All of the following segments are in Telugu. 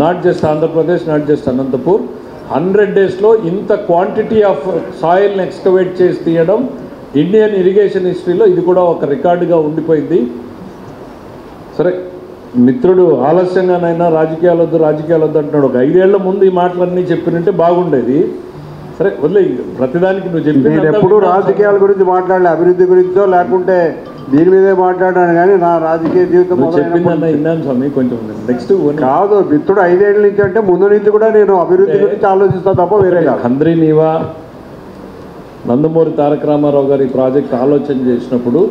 Not just Andhra Pradesh, not just Anantapur. 100 డేస్లో ఇంత క్వాంటిటీ ఆఫ్ సాయిల్ని ఎక్స్కవేట్ చేసి తీయడం ఇండియన్ ఇరిగేషన్ హిస్టరీలో ఇది కూడా ఒక రికార్డుగా ఉండిపోయింది. సరే, మిత్రుడు ఆలస్యంగానైనా రాజకీయాలు వద్దు అంటున్నాడు. ఒక 5 ఏళ్ల ముందు ఈ మాటలన్నీ చెప్పినట్టే బాగుండేది. సరే వదిలే, ప్రతిదానికి నువ్వు చెప్పి నేను ఎప్పుడు రాజకీయాల గురించి మాట్లాడలే, అభివృద్ధి గురించో లేకుంటే దీని మీదే మాట్లాడాను. కానీ నా రాజకీయ జీవితం చెప్పిందన్న విన్నాను స్వామి. కొంచెం నెక్స్ట్ కాదు, మిత్రుడు 5 ఏళ్ళ నుంచి అంటే ముందు నుంచి కూడా నేను అభివృద్ధి గురించి ఆలోచిస్తా తప్ప వేరే కాదు. హంద్రీ నీవా నందమూరి తారక రామారావు గారు ఈ ప్రాజెక్ట్ ఆలోచన చేసినప్పుడు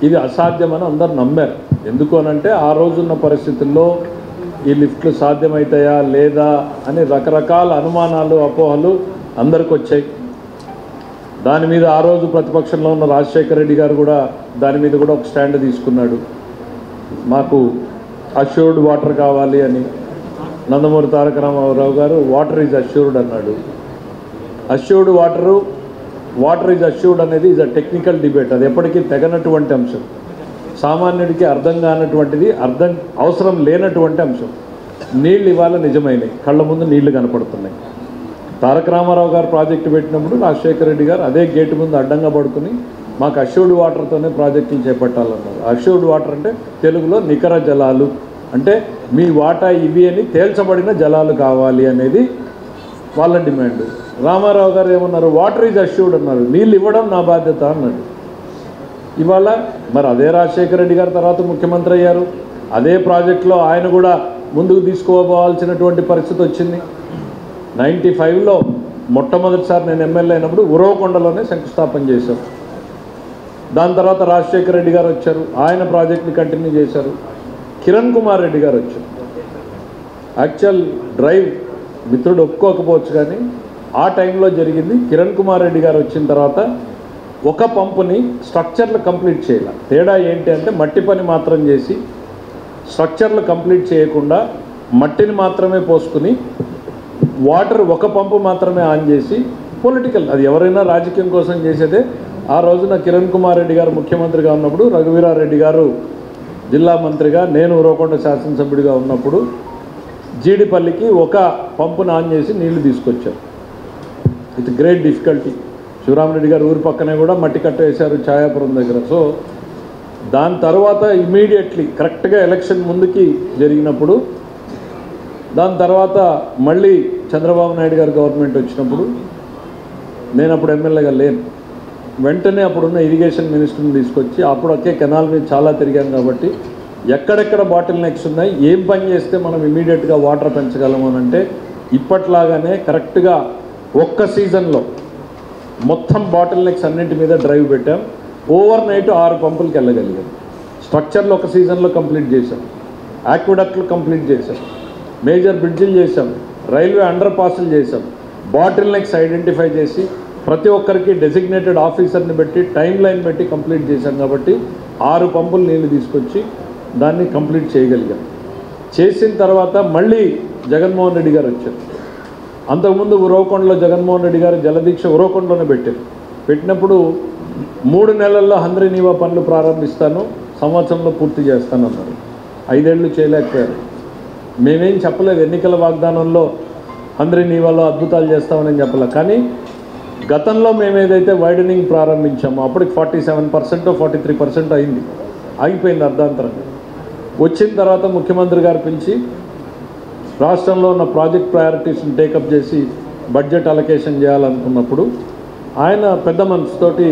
ఇది అసాధ్యమని అందరు నమ్మారు. ఎందుకు అనంటే ఆ రోజున్న పరిస్థితుల్లో ఈ లిఫ్ట్లు సాధ్యమవుతాయా లేదా అని రకరకాల అనుమానాలు, అపోహలు అందరికి వచ్చాయి. దాని మీద ఆ రోజు ప్రతిపక్షంలో ఉన్న రాజశేఖర రెడ్డి గారు కూడా దాని మీద కూడా ఒక స్టాండ్ తీసుకున్నాడు. మాకు అష్యూర్డ్ వాటర్ కావాలి అని. నందమూరి తారక రామారావు గారు వాటర్ ఈజ్ అష్యూర్డ్ అన్నాడు. అష్యూర్డ్ వాటర్ ఈజ్ అష్యూర్డ్ అనేది ఈజ్ అ టెక్నికల్ డిబేట్. అది ఎప్పటికీ తెగనటువంటి అంశం, సామాన్యుడికి అర్థం కానటువంటిది, అవసరం లేనటువంటి అంశం. నీళ్ళు ఇవాళ నిజమైనవి, కళ్ళ ముందు నీళ్లు కనపడుతున్నాయి. తారక రామారావు గారు ప్రాజెక్టు పెట్టినప్పుడు రాజశేఖర రెడ్డి గారు అదే గేటు ముందు అడ్డంగా పడుకుని మాకు అష్యూర్డ్ వాటర్తోనే ప్రాజెక్టులు చేపట్టాలన్నారు. అష్యూర్డ్ వాటర్ అంటే తెలుగులో నికర జలాలు, అంటే మీ వాటా ఇవి అని తేల్చబడిన జలాలు కావాలి అనేది వాళ్ళ డిమాండ్. రామారావు గారు ఏమన్నారు, వాటర్ ఈజ్ అష్యూర్డ్ అన్నారు, నీళ్ళు ఇవ్వడం నా బాధ్యత అన్నాడు. ఇవాళ మరి అదే రాజశేఖర రెడ్డి గారు తర్వాత ముఖ్యమంత్రి అయ్యారు. అదే ప్రాజెక్టులో ఆయన కూడా ముందుకు తీసుకోవాల్సినటువంటి పరిస్థితి వచ్చింది. 95లో మొట్టమొదటిసారి నేను ఎమ్మెల్యే అయినప్పుడు ఉరవకొండలోనే శంకుస్థాపన చేశాం. దాని తర్వాత రాజశేఖర రెడ్డి గారు వచ్చారు, ఆయన ప్రాజెక్ట్ని కంటిన్యూ చేశారు. కిరణ్ కుమార్ రెడ్డి గారు వచ్చారు. యాక్చువల్ డ్రైవ్ మిత్రుడు ఒప్పుకోకపోవచ్చు, కానీ ఆ టైంలో జరిగింది. కిరణ్ కుమార్ రెడ్డి గారు వచ్చిన తర్వాత ఒక పంపుని స్ట్రక్చర్లు కంప్లీట్ చేయాలి. తేడా ఏంటి అంటే మట్టి పని మాత్రం చేసి స్ట్రక్చర్లు కంప్లీట్ చేయకుండా మట్టిని మాత్రమే పోసుకుని వాటర్ ఒక పంపు మాత్రమే ఆన్ చేసి పొలిటికల్, అది ఎవరైనా రాజకీయం కోసం చేసేదే. ఆ రోజున కిరణ్ కుమార్ రెడ్డి గారు ముఖ్యమంత్రిగా ఉన్నప్పుడు, రఘువీరారెడ్డి గారు జిల్లా మంత్రిగా, నేను ఉరవకొండ శాసనసభ్యుడిగా ఉన్నప్పుడు జీడిపల్లికి ఒక పంపును ఆన్ చేసి నీళ్లు తీసుకొచ్చారు. With great difficulty. శివరామరెడ్డి గారు ఊరి పక్కనే కూడా మట్టి కట్ట వేశారు ఛాయాపురం దగ్గర. సో దాని తర్వాత ఇమీడియట్లీ కరెక్ట్గా ఎలక్షన్ ముందుకి జరిగినప్పుడు, దాని తర్వాత మళ్ళీ చంద్రబాబు నాయుడు గారు గవర్నమెంట్ వచ్చినప్పుడు, నేను అప్పుడు ఎమ్మెల్యేగా లేను, వెంటనే అప్పుడున్న ఇరిగేషన్ మినిస్టర్ని తీసుకొచ్చి, అప్పుడొకే కెనాల్ మీద చాలా తిరిగాను కాబట్టి ఎక్కడెక్కడ బాటిల్ నెక్స్ ఉన్నాయి, ఏం పని చేస్తే మనం ఇమీడియట్గా వాటర్ పెంచగలము అని అంటే ఇప్పట్లాగానే కరెక్ట్గా ఒక్క సీజన్లో మొత్తం బాటిల్ నెక్స్ అన్నింటి మీద డ్రైవ్ పెట్టాం. Over night 6 పంపులకి వెళ్ళగలిగాం. స్ట్రక్చర్లు ఒక సీజన్లో కంప్లీట్ చేశాం, ఆక్విడక్ట్లు కంప్లీట్ చేశాం, మేజర్ బ్రిడ్జిలు చేశాం, రైల్వే అండర్ పాస్లు చేశాం. బాటిల్ నెక్స్ ఐడెంటిఫై చేసి ప్రతి ఒక్కరికి డెసిగ్నేటెడ్ ఆఫీసర్ని పెట్టి టైం లైన్ పెట్టి కంప్లీట్ చేశాం. కాబట్టి 6 పంపులు నీళ్లు తీసుకొచ్చి దాన్ని కంప్లీట్ చేయగలిగాం. చేసిన తర్వాత మళ్ళీ జగన్మోహన్ రెడ్డి గారు వచ్చారు. అంతకుముందు ఉరవకొండలో జగన్మోహన్ రెడ్డి గారు జలదీక్ష ఉరవకొండలోనే పెట్టారు. పెట్టినప్పుడు 3 నెలల్లో హంద్రీ నీవా పనులు ప్రారంభిస్తాను, సంవత్సరంలో పూర్తి చేస్తానన్నారు. 5 ఏళ్ళు చేయలేకపోయారు. మేమేం చెప్పలేదు, ఎన్నికల వాగ్దానంలో హంద్రీ నీవాలో అద్భుతాలు చేస్తామని చెప్పలేదు. కానీ గతంలో మేము ఏదైతే వైడనింగ్ ప్రారంభించామో అప్పటికి 47% 43% అయింది, ఆగిపోయింది అర్ధాంతరంగా. వచ్చిన తర్వాత ముఖ్యమంత్రి గారు పిలిచి రాష్ట్రంలో ఉన్న ప్రాజెక్ట్ ప్రయారిటీస్ని టేకప్ చేసి బడ్జెట్ అలొకేషన్ చేయాలనుకున్నప్పుడు ఆయన పెద్ద మనసుతోటి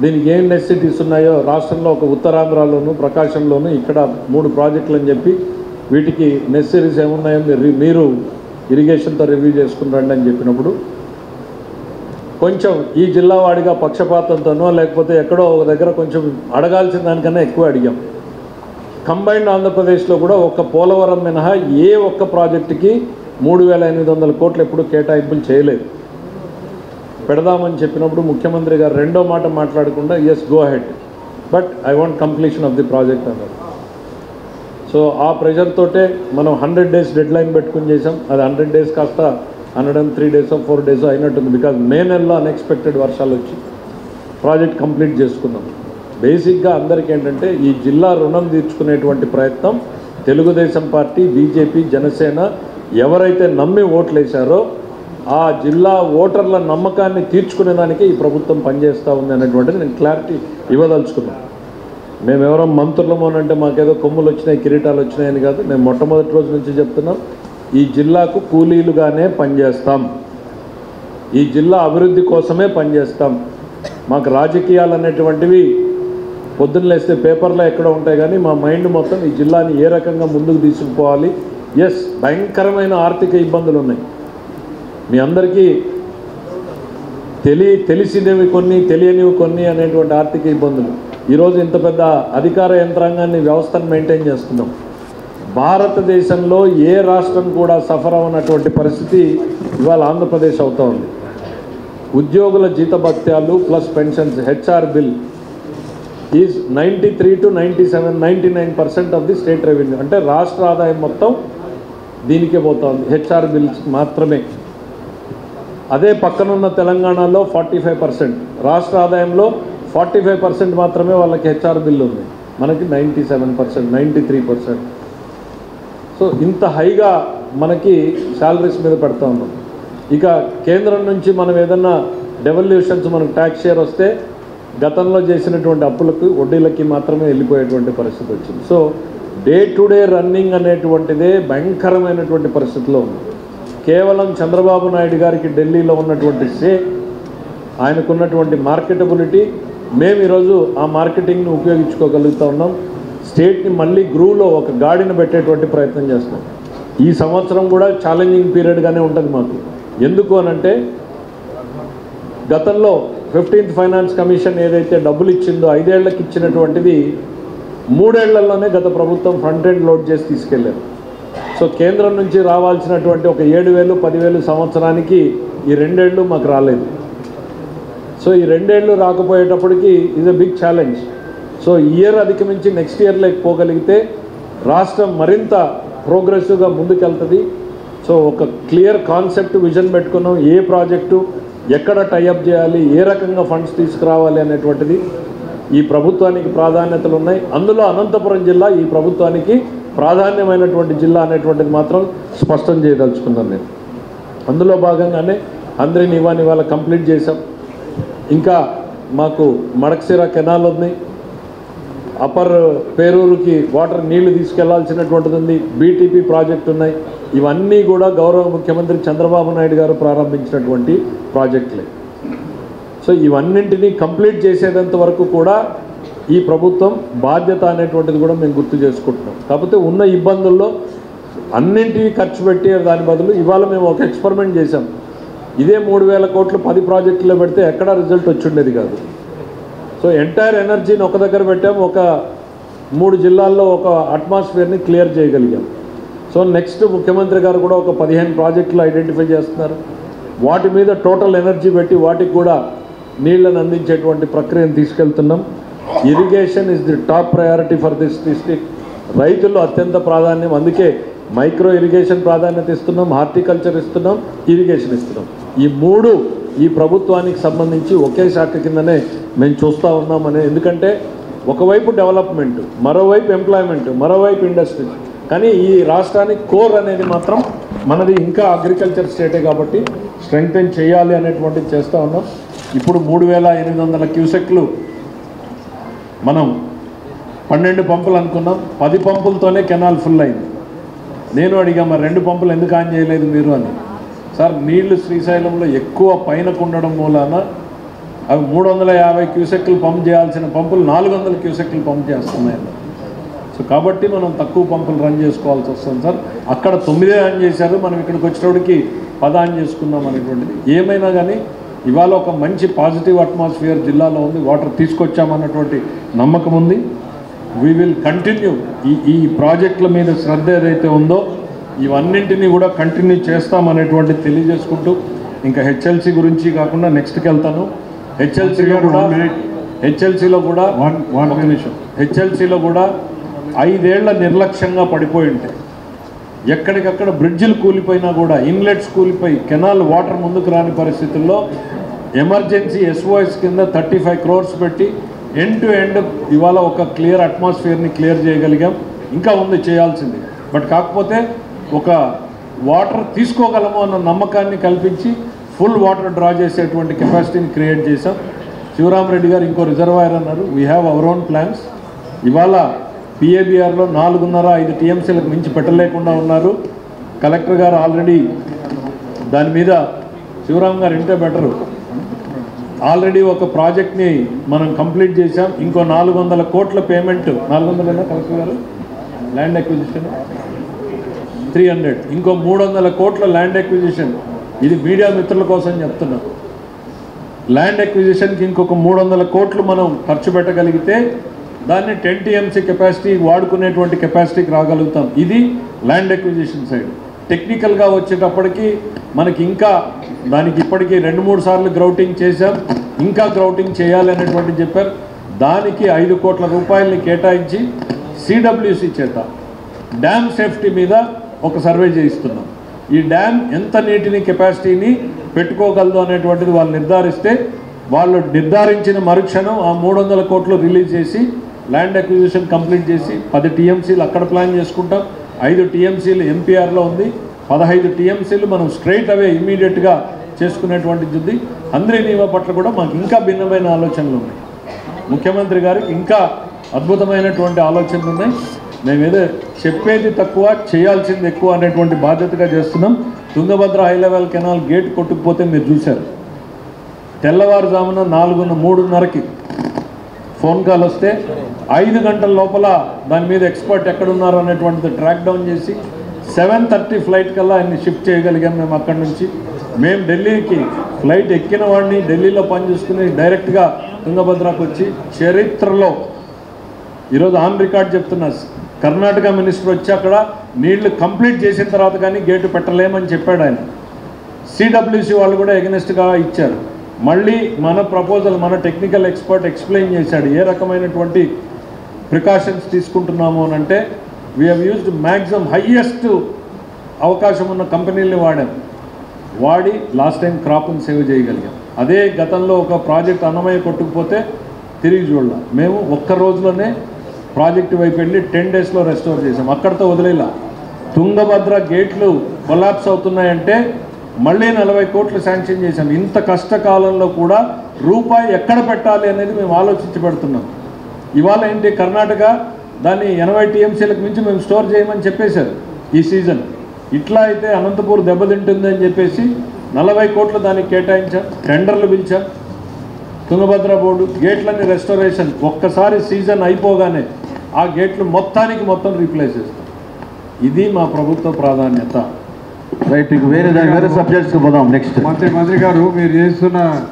దీనికి ఏం నెసెసిటీస్ ఉన్నాయో రాష్ట్రంలో ఒక ఉత్తరాంధ్రలోను ప్రకాశంలోను ఇక్కడ 3 ప్రాజెక్టులు అని చెప్పి వీటికి నెసెసరీస్ ఏమున్నాయో మీరు ఇరిగేషన్తో రివ్యూ చేసుకుని అని చెప్పినప్పుడు కొంచెం ఈ జిల్లా వాడిగా పక్షపాతంతోనో లేకపోతే ఎక్కడో ఒక దగ్గర కొంచెం అడగాల్సిన దానికన్నా ఎక్కువ అడిగాం. కంబైన్డ్ ఆంధ్రప్రదేశ్లో కూడా ఒక్క పోలవరం మినహా ఏ ఒక్క ప్రాజెక్టుకి 3,800 కోట్లు ఎప్పుడు కేటాయింపులు చేయలేదు. పెడదామని చెప్పినప్పుడు ముఖ్యమంత్రి గారు రెండో మాట మాట్లాడకుండా yes go ahead, but I want completion of the project అన్నారు. సో ఆ ప్రెషర్ తోటే మనం 100 డేస్ డెడ్ లైన్ పెట్టుకుని చేసాం. అది 100 డేస్ కాస్త 103 డేస్ 4 డేస్ అయినట్టుంది. బికాజ్ మే నెలలో అన్ఎక్స్పెక్టెడ్ వర్షాలు వచ్చి ప్రాజెక్ట్ కంప్లీట్ చేసుకున్నాం. బేసిక్గా అందరికీ ఏంటంటే ఈ జిల్లా రుణం తీర్చుకునేటువంటి ప్రయత్నం తెలుగుదేశం పార్టీ, బీజేపీ, జనసేన ఎవరైతే నమ్మి ఓట్లేశారో ఆ జిల్లా ఓటర్ల నమ్మకాన్ని తీర్చుకునేదానికి ఈ ప్రభుత్వం పనిచేస్తూ ఉంది అనేటువంటిది నేను క్లారిటీ ఇవ్వదలుచుకున్నాను. మేమెవరో మంత్రులమోనంటే మాకేదో కొమ్ములు వచ్చినాయి, కిరీటాలు వచ్చినాయని కాదు. మేము మొట్టమొదటి రోజు నుంచి చెప్తున్నాం, ఈ జిల్లాకు కూలీలుగానే పనిచేస్తాం, ఈ జిల్లా అభివృద్ధి కోసమే పనిచేస్తాం. మాకు రాజకీయాలు అనేటువంటివి పొద్దున్న లేస్తే పేపర్లో ఎక్కడో ఉంటాయి, కానీ మా మైండ్ మొత్తం ఈ జిల్లాని ఏ రకంగా ముందుకు తీసుకుపోవాలి. ఎస్, భయంకరమైన ఆర్థిక ఇబ్బందులు ఉన్నాయి. మీ అందరికీ తెలిసినవి కొన్ని, తెలియనివి కొన్ని అనేటువంటి ఆర్థిక ఇబ్బందులు. ఈరోజు ఇంత పెద్ద అధికార యంత్రాంగాన్ని, వ్యవస్థను మెయింటైన్ చేస్తున్నాం. భారతదేశంలో ఏ రాష్ట్రం కూడా సఫర్ అవ్వనటువంటి పరిస్థితి ఇవాళ ఆంధ్రప్రదేశ్ అవుతూ ఉంది. ఉద్యోగుల జీతభత్యాలు plus pensions HR bill is 93 to 97, 99% of the state revenue. అంటే రాష్ట్ర ఆదాయం మొత్తం దీనికే పోతుంది, హెచ్ఆర్ బిల్స్ మాత్రమే. అదే పక్కనున్న తెలంగాణలో 45%, రాష్ట్ర ఆదాయంలో 45% మాత్రమే వాళ్ళకి హెచ్ఆర్ బిల్ ఉంది. మనకి 97%, 93%. సో ఇంత హైగా మనకి శాలరీస్ మీద పెడతా ఉన్నాం. ఇక కేంద్రం నుంచి మనం ఏదన్నా డెవల్యూషన్స్, మనకు ట్యాక్స్ షేర్ వస్తే గతంలో చేసినటువంటి అప్పులకు, వడ్డీలకి మాత్రమే వెళ్ళిపోయేటువంటి పరిస్థితి వచ్చింది. So day to day running అనేటువంటిదే భయంకరమైనటువంటి పరిస్థితిలో ఉంది. కేవలం చంద్రబాబు నాయుడు గారికి ఢిల్లీలో ఉన్నటువంటి ఆయనకున్నటువంటి మార్కెటబిలిటీ, మేము ఈరోజు ఆ మార్కెటింగ్ని ఉపయోగించుకోగలుగుతూ ఉన్నాం. స్టేట్ని మళ్ళీ గ్రూవ్లో ఒక గాడిని పెట్టేటువంటి ప్రయత్నం చేస్తున్నాం. ఈ సంవత్సరం కూడా ఛాలెంజింగ్ పీరియడ్గానే ఉంటుంది మాకు. ఎందుకు అనంటే, గతంలో 15th ఫైనాన్స్ కమిషన్ ఏదైతే డబ్బులు ఇచ్చిందో 5 ఏళ్లకు ఇచ్చినటువంటిది 3 ఏళ్లలోనే గత ప్రభుత్వం ఫ్రంట్ ఎండ్ లోడ్ చేసి తీసుకెళ్లారు. సో కేంద్రం నుంచి రావాల్సినటువంటి ఒక 7,000, 10,000 సంవత్సరానికి ఈ 2 ఏళ్ళు మాకు రాలేదు. సో ఈ 2 ఏళ్ళు రాకపోయేటప్పటికి ఇది బిగ్ ఛాలెంజ్. సో ఇయర్ అధిగమించి నెక్స్ట్ ఇయర్లోకి పోగలిగితే రాష్ట్రం మరింత ప్రోగ్రెసివ్గా ముందుకెళ్తుంది. సో ఒక క్లియర్ కాన్సెప్ట్, విజన్ పెట్టుకున్నాం. ఏ ప్రాజెక్టు ఎక్కడ టైఅప్ చేయాలి, ఏ రకంగా ఫండ్స్ తీసుకురావాలి అనేటువంటిది ఈ ప్రభుత్వానికి ప్రాధాన్యతలు ఉన్నాయి. అందులో అనంతపురం జిల్లా ఈ ప్రభుత్వానికి ప్రాధాన్యమైనటువంటి జిల్లా అనేటువంటిది మాత్రం స్పష్టం చేయదలుచుకున్నాను నేను. అందులో భాగంగానే అందరిని ఇవాళ కంప్లీట్ చేశాం. ఇంకా మాకు మడకసిర కెనాల్ ఉంది, అప్పర్ పేరూరుకి వాటర్ నీళ్లు తీసుకెళ్లాల్సినటువంటిది ఉంది, బీటీపీ ప్రాజెక్టు ఉన్నాయి. ఇవన్నీ కూడా గౌరవ ముఖ్యమంత్రి చంద్రబాబు నాయుడు గారు ప్రారంభించినటువంటి ప్రాజెక్టులే. సో ఇవన్నింటినీ కంప్లీట్ చేసేంత వరకు కూడా ఈ ప్రభుత్వం బాధ్యత అనేటువంటిది కూడా మేము గుర్తు చేసుకుంటున్నాం. కాకపోతే ఉన్న ఇబ్బందుల్లో అన్నింటినీ ఖర్చు పెట్టి దాని బదులు ఇవాళ మేము ఒక ఎక్స్పెరిమెంట్ చేశాం. ఇదే 3,000 కోట్లు 10 ప్రాజెక్టులో పెడితే ఎక్కడా రిజల్ట్ వచ్చిండేది కాదు. సో ఎంటైర్ ఎనర్జీని ఒక దగ్గర పెట్టాం, ఒక 3 జిల్లాల్లో ఒక అట్మాస్ఫియర్ని క్లియర్ చేయగలిగాం. సో నెక్స్ట్ ముఖ్యమంత్రి గారు కూడా ఒక 15 ప్రాజెక్టులు ఐడెంటిఫై చేస్తున్నారు. వాటి మీద టోటల్ ఎనర్జీ పెట్టి వాటికి కూడా నీళ్లను అందించేటువంటి ప్రక్రియను తీసుకెళ్తున్నాం. Irrigation is the top priority for this district. రైతులు అత్యంత ప్రాధాన్యం, అందుకే మైక్రో ఇరిగేషన్ ప్రాధాన్యత ఇస్తున్నాం, హార్టికల్చర్ ఇస్తున్నాం, ఇరిగేషన్ ఇస్తున్నాం. ఈ 3 ఈ ప్రభుత్వానికి సంబంధించి ఒకే శాఖ కిందనే మేము చూస్తూ ఉన్నామని. ఎందుకంటే ఒకవైపు డెవలప్మెంట్, మరోవైపు ఎంప్లాయ్మెంట్, మరోవైపు ఇండస్ట్రీ. కానీ ఈ రాష్ట్రానికి కోర్ అనేది మాత్రం మనది ఇంకా అగ్రికల్చర్ స్టేటే కాబట్టి స్ట్రెంగ్తెన్ చేయాలి అనేటువంటిది చేస్తూ ఉన్నాం. ఇప్పుడు 3,800 క్యూసెక్లు మనం 12 పంపులు అనుకున్నాం, 10 పంపులతోనే కెనాల్ ఫుల్ అయింది. నేను అడిగా, మరి 2 పంపులు ఎందుకు ఆన్ చేయలేదు మీరు అని. సార్, నీళ్లు శ్రీశైలంలో ఎక్కువ పైనకు ఉండడం మూలాన అవి 350 క్యూసెక్లు పంప్ చేయాల్సిన పంపులు 400 క్యూసెక్లు పంప్ చేస్తున్నాయి. సో కాబట్టి మనం తక్కువ పంపులు రన్ చేసుకోవాల్సి వస్తుంది సార్. అక్కడ 9 ఆన్ చేశారు, మనం ఇక్కడికి వచ్చేటప్పటికి 10 ఆన్ చేసుకున్నాం అనేటువంటిది. ఏమైనా కానీ ఇవాళ ఒక మంచి పాజిటివ్ అట్మాస్ఫియర్ జిల్లాలో ఉంది, వాటర్ తీసుకొచ్చామన్నటువంటి నమ్మకం ఉంది. వీ విల్ కంటిన్యూ ఈ ప్రాజెక్టుల మీద శ్రద్ధ ఏదైతే ఉందో ఇవన్నింటినీ కూడా కంటిన్యూ చేస్తామనేటువంటిది తెలియజేసుకుంటూ, ఇంకా హెచ్ఎల్సీ గురించి కాకుండా నెక్స్ట్కి వెళ్తాను. హెచ్ఎల్సీలో కూడా ఒక నిమిషం, హెచ్ఎల్సీలో కూడా 5 ఏళ్ల నిర్లక్ష్యంగా పడిపోయి ఉంటాయి. ఎక్కడికక్కడ బ్రిడ్జిలు కూలిపోయినా కూడా, ఇన్లెట్స్ కూలిపోయి కెనాల్ వాటర్ ముందుకు రాని పరిస్థితుల్లో ఎమర్జెన్సీ SOS కింద 35 crores పెట్టి ఎండ్ టు ఎండ్ ఇవాళ ఒక క్లియర్ అట్మాస్ఫియర్ని క్లియర్ చేయగలిగాం. ఇంకా ఉంది చేయాల్సింది. బట్ కాకపోతే ఒక వాటర్ తీసుకోగలము అన్న నమ్మకాన్ని కల్పించి ఫుల్ వాటర్ డ్రా చేసేటువంటి కెపాసిటీని క్రియేట్ చేశాం. శివరామరెడ్డి గారు ఇంకో రిజర్వాయర్ అన్నారు. We have our own plans. ఇవాళ పిఏబిఆర్లో 4.5-5 టీఎంసీలకు మించి పెట్టలేకుండా ఉన్నారు. కలెక్టర్ గారు ఆల్రెడీ దాని మీద శివరామ్ గారు ఇంటే బెటరు. ఆల్రెడీ ఒక ప్రాజెక్ట్ని మనం కంప్లీట్ చేశాం. ఇంకో 400 కోట్ల పేమెంట్, 400 కలెక్టర్ గారు ల్యాండ్ ఎక్విజిషన్ 300, ఇంకో 300 కోట్ల ల్యాండ్ ఎక్విజిషన్. ఇది మీడియా మిత్రుల కోసం చెప్తున్నాం. ల్యాండ్ ఎక్విజిషన్కి ఇంకొక 300 కోట్లు మనం ఖర్చు పెట్టగలిగితే దాన్ని 10 టీఎంసీ కెపాసిటీ వాడుకునేటువంటి కెపాసిటీకి రాగలుగుతాం. ఇది ల్యాండ్ ఎక్విజిషన్ సైడ్. టెక్నికల్గా వచ్చేటప్పటికి మనకి ఇంకా దానికి ఇప్పటికీ 2-3 సార్లు గ్రౌటింగ్ చేశాం. ఇంకా గ్రౌటింగ్ చేయాలి అనేటువంటి చెప్పారు. దానికి 5 కోట్ల రూపాయలని కేటాయించి సిడబ్ల్యూసి చేత డ్యామ్ సేఫ్టీ మీద ఒక సర్వే చేయిస్తున్నాం. ఈ డ్యామ్ ఎంత నీటిని కెపాసిటీని పెట్టుకోగలదు అనేటువంటిది వాళ్ళు నిర్ధారిస్తే, వాళ్ళు నిర్ధారించిన మరుక్షణం ఆ 300 కోట్లు రిలీజ్ చేసి ల్యాండ్ అక్విజిషన్ కంప్లీట్ చేసి 10 టీఎంసీలు అక్కడ ప్లాన్ చేసుకుంటాం. 5 టీఎంసీలు ఎంపీఆర్లో ఉంది. 15 టీఎంసీలు మనం స్ట్రైట్ అవే ఇమీడియట్గా చేసుకునేటువంటిది ఉంది. హంద్రీ నీవా పట్ల కూడా మాకు ఇంకా భిన్నమైన ఆలోచనలు ఉన్నాయి. ముఖ్యమంత్రి గారికి ఇంకా అద్భుతమైనటువంటి ఆలోచనలు ఉన్నాయి. మేమేదో చెప్పేది తక్కువ చేయాల్సింది ఎక్కువ అనేటువంటి బాధ్యతగా చేస్తున్నాం. Tungabhadra high level canal gate కొట్టుకుపోతే మీరు చూశారు. తెల్లవారుజామున 3:30కి ఫోన్ కాల్ వస్తే 5 గంటల లోపల దాని మీద ఎక్స్పర్ట్ ఎక్కడున్నారు అనేటువంటిది ట్రాక్ డౌన్ చేసి 7:30 ఫ్లైట్ కల్లా ఆయన్ని షిఫ్ట్ చేయగలిగాం. మేము అక్కడి నుంచి మేము ఢిల్లీకి ఫ్లైట్ ఎక్కిన వాడిని ఢిల్లీలో పనిచేసుకుని డైరెక్ట్గా తుంగభద్రకు వచ్చి చరిత్రలో ఈరోజు ఆన్ రికార్డ్ చెప్తున్నా, కర్ణాటక మినిస్టర్ వచ్చి అక్కడ నీళ్లు కంప్లీట్ చేసిన తర్వాత కానీ గేటు పెట్టలేమని చెప్పాడు ఆయన. సిడబ్ల్యూసి వాళ్ళు కూడా ఎగనెస్ట్గా ఇచ్చారు. మళ్ళీ మన ప్రపోజల్ మన టెక్నికల్ ఎక్స్పర్ట్ ఎక్స్ప్లెయిన్ చేశాడు ఏ రకమైనటువంటి ప్రికాషన్స్ తీసుకుంటున్నాము అని. అంటే we have used maximum highest అవకాశం ఉన్న కంపెనీల్ని వాడి లాస్ట్ టైం క్రాప్ని సేవ్ చేయగలిగాం. అదే గతంలో ఒక ప్రాజెక్ట్ అన్నమయ్య కొట్టుకుపోతే తిరిగి చూడాల. మేము ఒక్క రోజులోనే ప్రాజెక్టు వైపు వెళ్ళి 10 డేస్లో రెస్టోర్ చేసాం. అక్కడితో వదిలేలా. తుంగభద్ర గేట్లు కొలాప్స్ అవుతున్నాయంటే మళ్ళీ 40 కోట్లు శాంక్షన్ చేశాం. ఇంత కష్టకాలంలో కూడా రూపాయి ఎక్కడ పెట్టాలి అనేది మేము ఆలోచించి పెడుతున్నాం. ఇవాళ ఏంటి, కర్ణాటక దాన్ని 80 టీఎంసీలకు మించి మేము స్టోర్ చేయమని చెప్పేశారు ఈ సీజన్. ఇట్లా అయితే అనంతపూర్ దెబ్బతింటుంది అని చెప్పేసి 40 కోట్లు దానికి కేటాయించాం. టెండర్లు పిలిచాం. తుంగభద్ర బోర్డు గేట్లన్నీ రెస్టోరేషన్ ఒక్కసారి సీజన్ అయిపోగానే ఆ గేట్లు మొత్తం రీప్లేస్ చేస్తాం. ఇది మా ప్రభుత్వ ప్రాధాన్యత. రైట్, వేరే సబ్జెక్ట్స్కి పోదాం. నెక్స్ట్ మంత్రి గారు మీరు చేస్తున్న